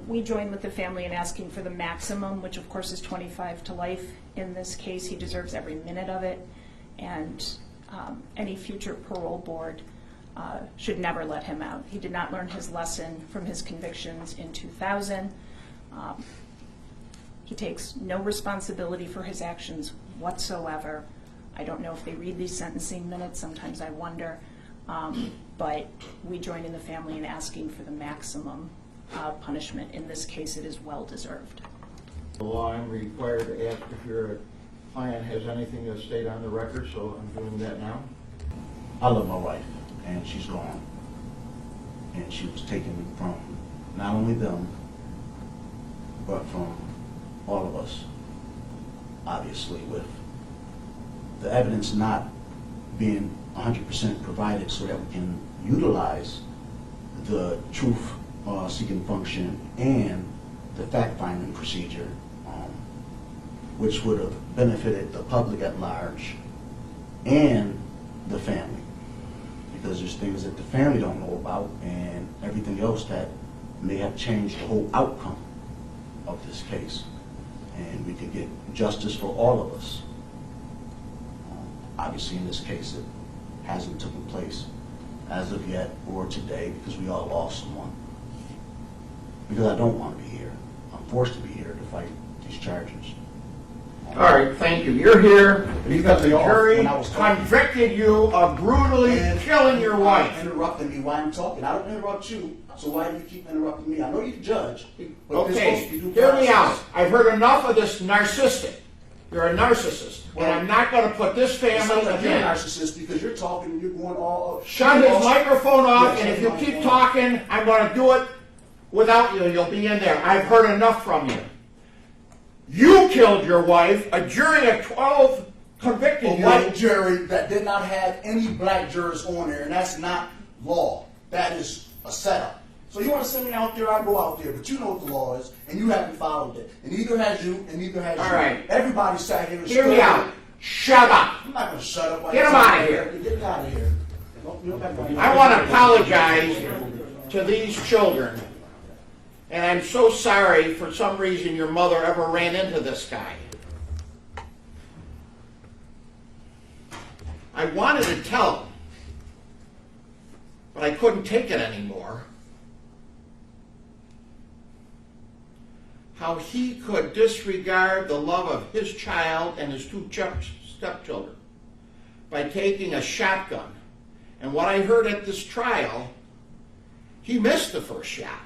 We join with the family in asking for the maximum, which of course is 25 to life. In this case, he deserves every minute of it, and any future parole board should never let him out. He did not learn his lesson from his convictions in 2000. He takes no responsibility for his actions whatsoever. I don't know if they read these sentencing minutes, sometimes I wonder, but we join in the family in asking for the maximum punishment. In this case, it is well deserved. The law, I'm required to ask if your client has anything to state on the record, so I'm doing that now. I love my wife, and she's gone. And she was taken from not only them, but from all of us. Obviously, with the evidence not being 100% provided so that we can utilize the truth-seeking function and the fact-finding procedure, which would have benefited the public at large and the family. Because there's things that the family don't know about and everything else that may have changed the whole outcome of this case. And we could get justice for all of us. Obviously, in this case, it hasn't taken place as of yet or today because we all lost someone. Because I don't want to be here. I'm forced to be here to fight these charges. All right, thank you. You're here because the jury convicted you of brutally killing your wife. Interrupting me while I'm talking. I don't interrupt you, so why do you keep interrupting me? I know you can judge. But Okay, hear me out. I've heard enough of this narcissistic. You're a narcissist, and I'm not going to put this family You're a again. narcissist because you're talking and you're going all. Shut his microphone off, and if you keep talking, I'm going to do it without you. You'll be in there. I've heard enough from you. You killed your wife. A jury of 12 convicted you. A white jury that did not have any black jurors on there, and that's not law. That is a setup. So you want to send me out there, I go out there, but you know what the law is, and you haven't followed it. And neither has you, and neither has you. All right. Everybody sat here and Hear me out. Shut up. I'm not going to shut up. Get him out of here. Get him out of here. I want to apologize to these children. And I'm so sorry for some reason your mother ever ran into this guy. I wanted to tell him, but I couldn't take it anymore. How he could disregard the love of his child and his two stepchildren by taking a shotgun. And what I heard at this trial, he missed the first shot.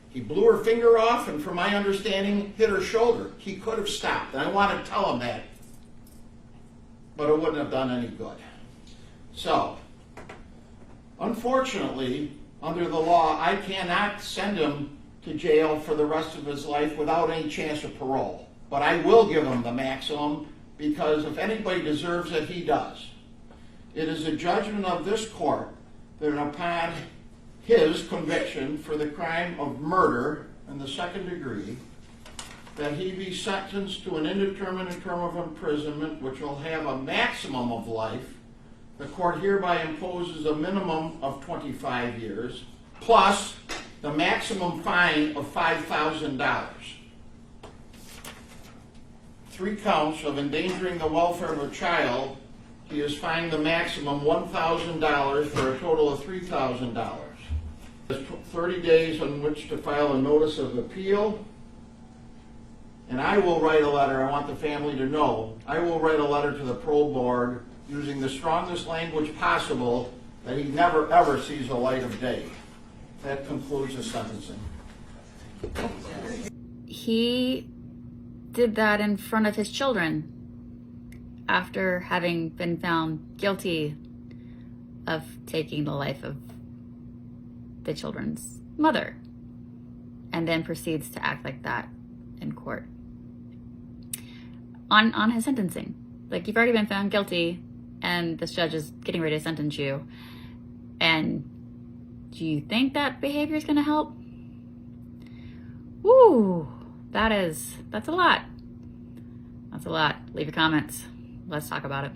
He blew her finger off and, from my understanding, hit her shoulder. He could have stopped. And I want to tell him that, but it wouldn't have done any good. So, unfortunately, under the law, I cannot send him to jail for the rest of his life without any chance of parole. But I will give him the maximum because if anybody deserves it, he does. It is a judgment of this court that upon his conviction for the crime of murder in the second degree, that he be sentenced to an indeterminate term of imprisonment which will have a maximum of life. The court hereby imposes a minimum of 25 years plus the maximum fine of $5,000. 3 counts of endangering the welfare of a child, he is fined the maximum $1,000 for a total of $3,000. There's 30 days on which to file a notice of appeal, and I will write a letter. I want the family to know. I will write a letter to the parole board using the strongest language possible that he never ever sees the light of day. That concludes the sentencing. He did that in front of his children after having been found guilty of taking the life of the children's mother, and then proceeds to act like that in court on his sentencing. Like, you've already been found guilty and this judge is getting ready to sentence you, and do you think that behavior is going to help? Woo, that's a lot. That's a lot. Leave your comments. Let's talk about it.